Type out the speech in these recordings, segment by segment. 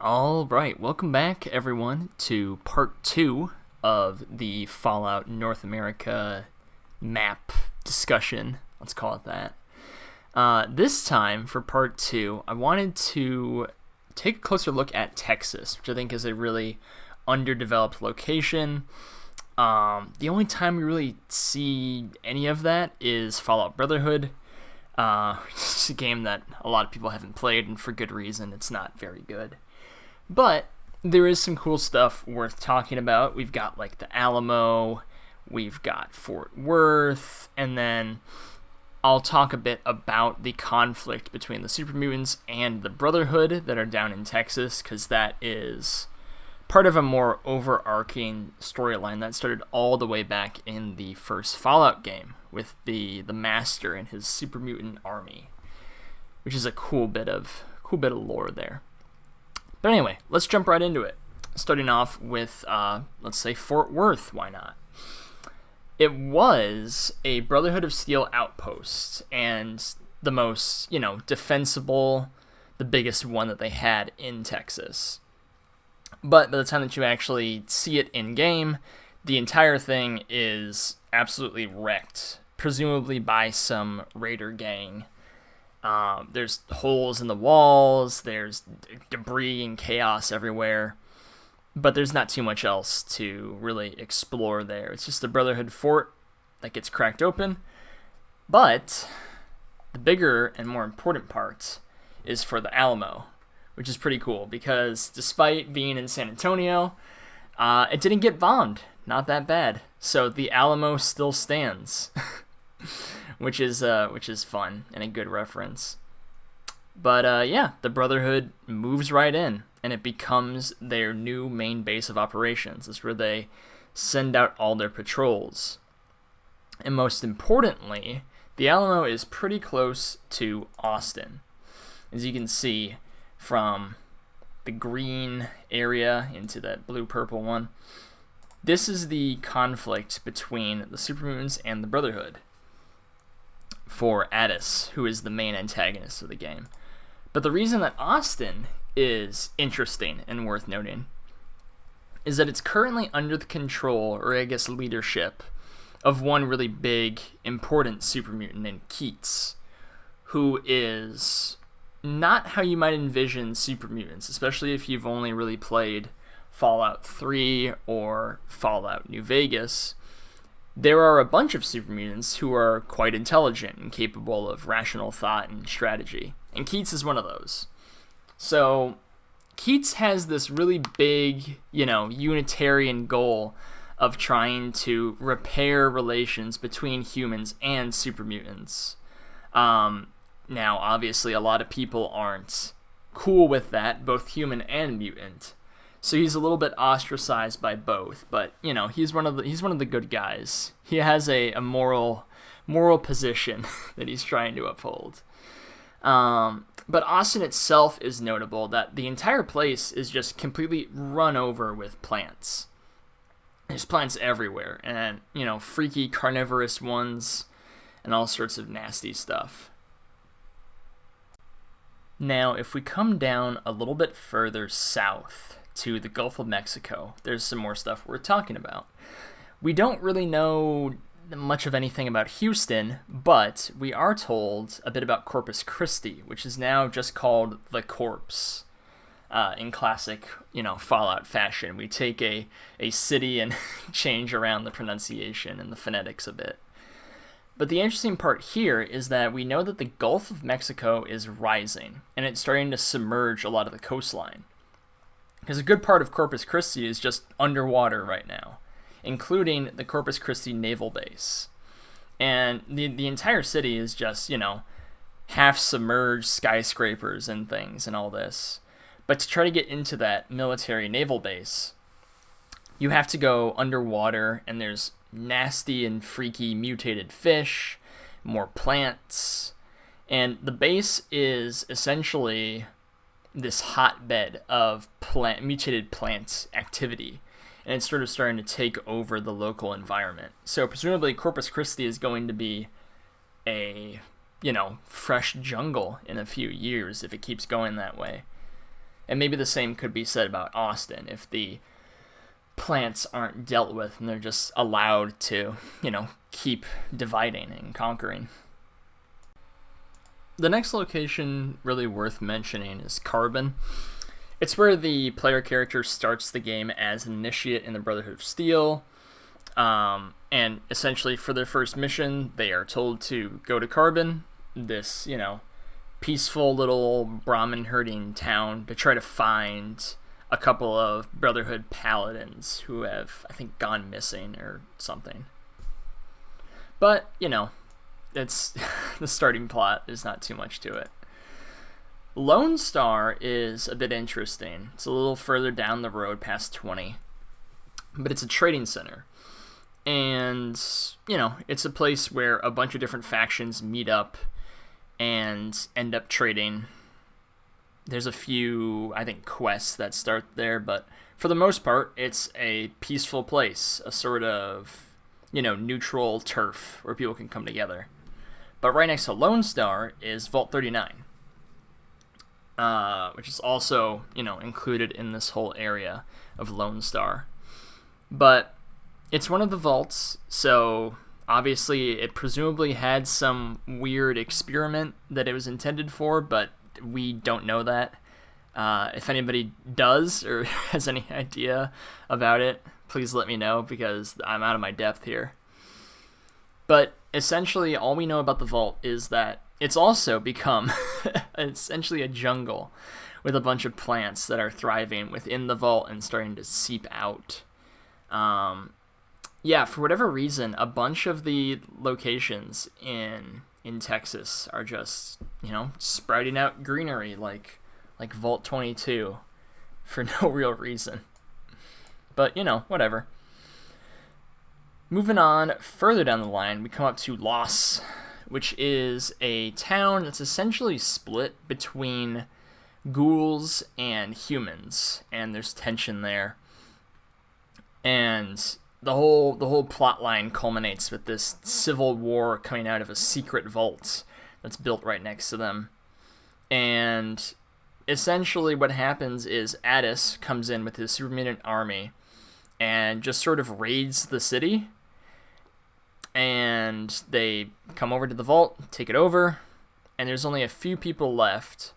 All right, welcome back, everyone, to part 2 of the Fallout North America map discussion. Let's call it that. This time, for part 2, I wanted to take a closer look at Texas, which I think is a really underdeveloped location. The only time we really see any of that is Fallout Brotherhood. It's a game that a lot of people haven't played, and for good reason. It's not very good. But there is some cool stuff worth talking about. We've got like the Alamo, we've got Fort Worth, and then I'll talk a bit about the conflict between the Super Mutants and the Brotherhood that are down in Texas, because that is part of a more overarching storyline that started all the way back in the first Fallout game with the Master and his Super Mutant army, which is a cool bit of lore there. But anyway, let's jump right into it. Starting off with, let's say, Fort Worth. Why not? It was a Brotherhood of Steel outpost, and the most, defensible, the biggest one that they had in Texas. But by the time that you actually see it in-game, the entire thing is absolutely wrecked, presumably by some raider gang. There's holes in the walls, there's debris and chaos everywhere, but there's not too much else to really explore there. It's just a Brotherhood fort that gets cracked open, but the bigger and more important part is for the Alamo, which is pretty cool, because despite being in San Antonio, it didn't get bombed. Not that bad. So the Alamo still stands. which is fun and a good reference. But the Brotherhood moves right in, and it becomes their new main base of operations. It's where they send out all their patrols. And most importantly, the Alamo is pretty close to Austin. As you can see from the green area into that blue-purple one, this is the conflict between the Super Mutants and the Brotherhood for Addis, who is the main antagonist of the game. But the reason that Austin is interesting and worth noting is that it's currently under the control, or I guess leadership, of one really big, important super mutant named Keats, who is not how you might envision super mutants, especially if you've only really played Fallout 3 or Fallout New Vegas. There are a bunch of super mutants who are quite intelligent and capable of rational thought and strategy, and Keats is one of those. So Keats has this really big, Unitarian goal of trying to repair relations between humans and super mutants. Now, obviously, a lot of people aren't cool with that, both human and mutant. So he's a little bit ostracized by both, but he's one of the good guys. He has a moral position that he's trying to uphold. But Austin itself is notable that the entire place is just completely run over with plants. There's plants everywhere, and freaky carnivorous ones, and all sorts of nasty stuff. Now, if we come down a little bit further south to the Gulf of Mexico, there's some more stuff worth talking about. We don't really know much of anything about Houston, but we are told a bit about Corpus Christi, which is now just called the Corpse. In classic, Fallout fashion, we take a city and change around the pronunciation and the phonetics a bit. But the interesting part here is that we know that the Gulf of Mexico is rising, and it's starting to submerge a lot of the coastline. Because a good part of Corpus Christi is just underwater right now, including the Corpus Christi Naval Base. And the entire city is just, half-submerged skyscrapers and things and all this. But to try to get into that military naval base, you have to go underwater, and there's nasty and freaky mutated fish, more plants, and the base is essentially this hotbed of mutated plant activity, and it's sort of starting to take over the local environment. So presumably Corpus Christi is going to be a fresh jungle in a few years if it keeps going that way. And maybe the same could be said about Austin if the plants aren't dealt with and they're just allowed to, keep dividing and conquering. The next location really worth mentioning is Carbon. It's where the player character starts the game as an initiate in the Brotherhood of Steel. And essentially for their first mission, they are told to go to Carbon, this, peaceful little Brahmin herding town, to try to find a couple of Brotherhood paladins who have, I think, gone missing or something. But, it's the starting plot. There's not too much to it. Lone Star is a bit interesting. It's a little further down the road past 20, but it's a trading center. And, it's a place where a bunch of different factions meet up and end up trading. There's a few, I think, quests that start there, but for the most part, it's a peaceful place, a sort of, neutral turf where people can come together. But right next to Lone Star is Vault 39, which is also, included in this whole area of Lone Star. But it's one of the vaults, so obviously it presumably had some weird experiment that it was intended for, but we don't know that. If anybody does or has any idea about it, please let me know, because I'm out of my depth here. But essentially all we know about the vault is that it's also become essentially a jungle with a bunch of plants that are thriving within the vault and starting to seep out. For whatever reason, a bunch of the locations in Texas are just, sprouting out greenery like Vault 22 for no real reason. But, whatever. Moving on further down the line, we come up to Los, which is a town that's essentially split between ghouls and humans, and there's tension there. And the whole plot line culminates with this civil war coming out of a secret vault that's built right next to them. And essentially what happens is Addis comes in with his super mutant army and just sort of raids the city. And they come over to the vault, take it over, and there's only a few people left.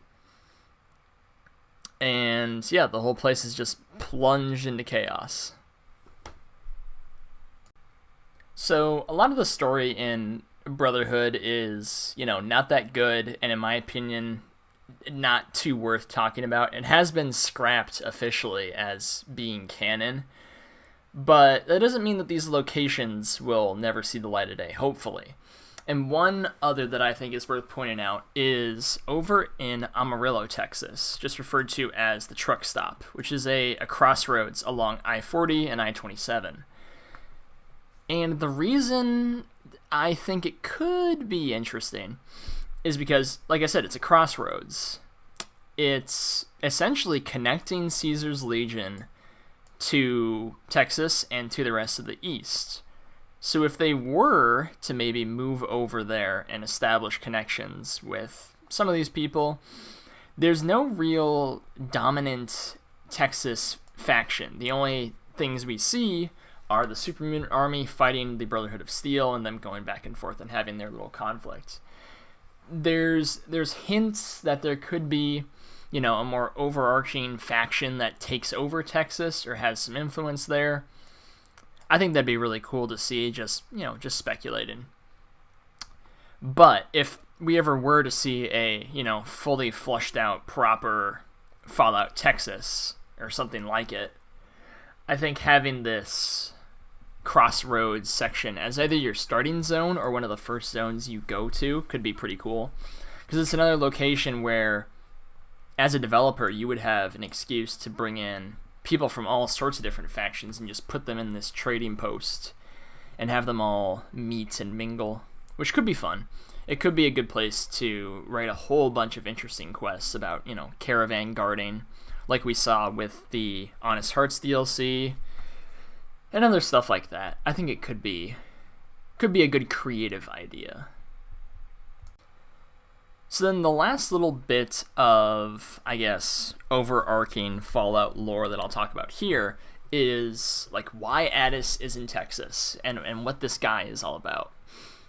And the whole place is just plunged into chaos. So a lot of the story in Brotherhood is, not that good, and in my opinion, not too worth talking about. It has been scrapped officially as being canon, but that doesn't mean that these locations will never see the light of day, hopefully. And one other that I think is worth pointing out is over in Amarillo, Texas, just referred to as the truck stop, which is a crossroads along I-40 and I-27. And the reason I think it could be interesting is because, like I said, it's a crossroads. It's essentially connecting Caesar's Legion to Texas and to the rest of the East. So if they were to maybe move over there and establish connections with some of these people, there's no real dominant Texas faction. The only things we see are the super mutant army fighting the Brotherhood of Steel and them going back and forth and having their little conflict. There's hints that there could be, a more overarching faction that takes over Texas or has some influence there. I think that'd be really cool to see, just speculating. But if we ever were to see a, fully flushed out, proper Fallout Texas or something like it, I think having this crossroads section as either your starting zone or one of the first zones you go to could be pretty cool. Because it's another location where, as a developer, you would have an excuse to bring in people from all sorts of different factions and just put them in this trading post and have them all meet and mingle, which could be fun. It could be a good place to write a whole bunch of interesting quests about, caravan guarding, like we saw with the Honest Hearts DLC and other stuff like that. I think it could be a good creative idea. So then the last little bit of, I guess, overarching Fallout lore that I'll talk about here is like why Addis is in Texas and what this guy is all about.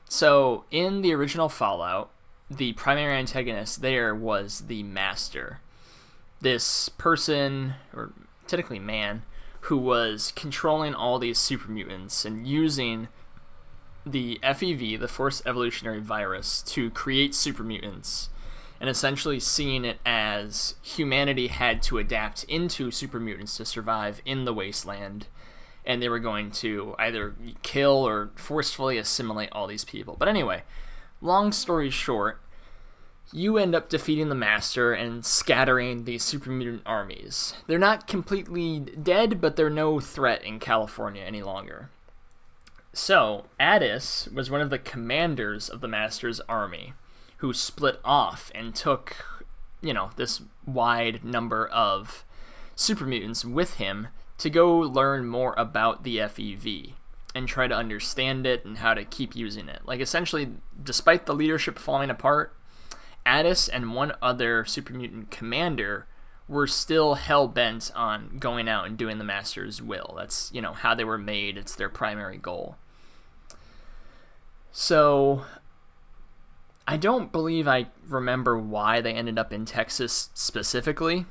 So in the original Fallout, the primary antagonist there was the Master. This person, or technically man, who was controlling all these super mutants and using the FEV, the Forced Evolutionary Virus, to create super mutants, and essentially seeing it as humanity had to adapt into super mutants to survive in the wasteland, and they were going to either kill or forcefully assimilate all these people. But anyway, long story short, you end up defeating the Master and scattering these super mutant armies. They're not completely dead, but they're no threat in California any longer. So, Addis was one of the commanders of the Master's army, who split off and took, this wide number of super mutants with him to go learn more about the FEV and try to understand it and how to keep using it. Like, essentially, despite the leadership falling apart, Addis and one other super mutant commander were still hell-bent on going out and doing the Master's will. That's, how they were made. It's their primary goal. So, I don't believe I remember why they ended up in Texas specifically.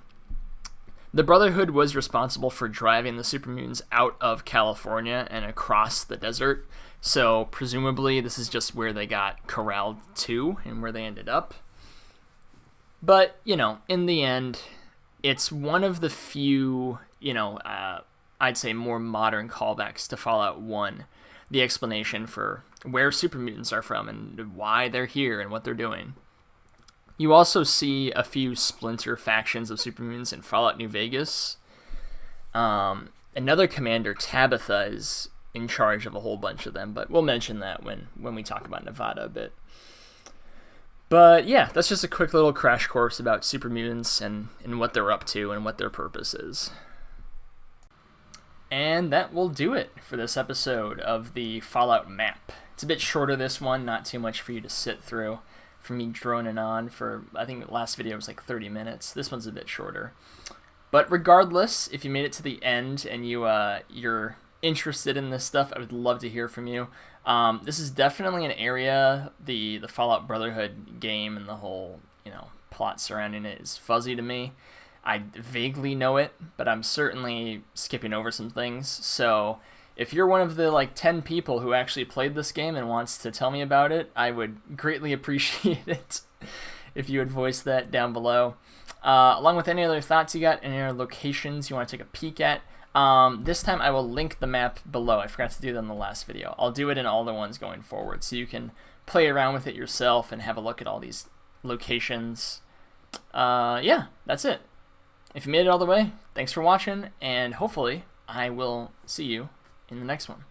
The Brotherhood was responsible for driving the super mutants out of California and across the desert, so presumably this is just where they got corralled to and where they ended up. But, in the end, it's one of the few, I'd say more modern callbacks to Fallout 1. The explanation for where super mutants are from and why they're here and what they're doing. You also see a few splinter factions of super mutants in Fallout New Vegas. Another commander, Tabitha, is in charge of a whole bunch of them, but we'll mention that when we talk about Nevada a bit. But yeah, that's just a quick little crash course about super mutants and what they're up to and what their purpose is. And that will do it for this episode of the Fallout map. It's a bit shorter, this one, not too much for you to sit through, for me droning on for, I think the last video was like 30 minutes. This one's a bit shorter. But regardless, if you made it to the end and you're interested in this stuff, I would love to hear from you. This is definitely an area, the Fallout Brotherhood game and the whole, plot surrounding it is fuzzy to me. I vaguely know it, but I'm certainly skipping over some things. So if you're one of the 10 people who actually played this game and wants to tell me about it, I would greatly appreciate it if you would voice that down below. Along with any other thoughts you got, any other locations you want to take a peek at. This time I will link the map below. I forgot to do that in the last video. I'll do it in all the ones going forward, so you can play around with it yourself and have a look at all these locations. Yeah, that's it. If you made it all the way, thanks for watching, and hopefully I will see you in the next one.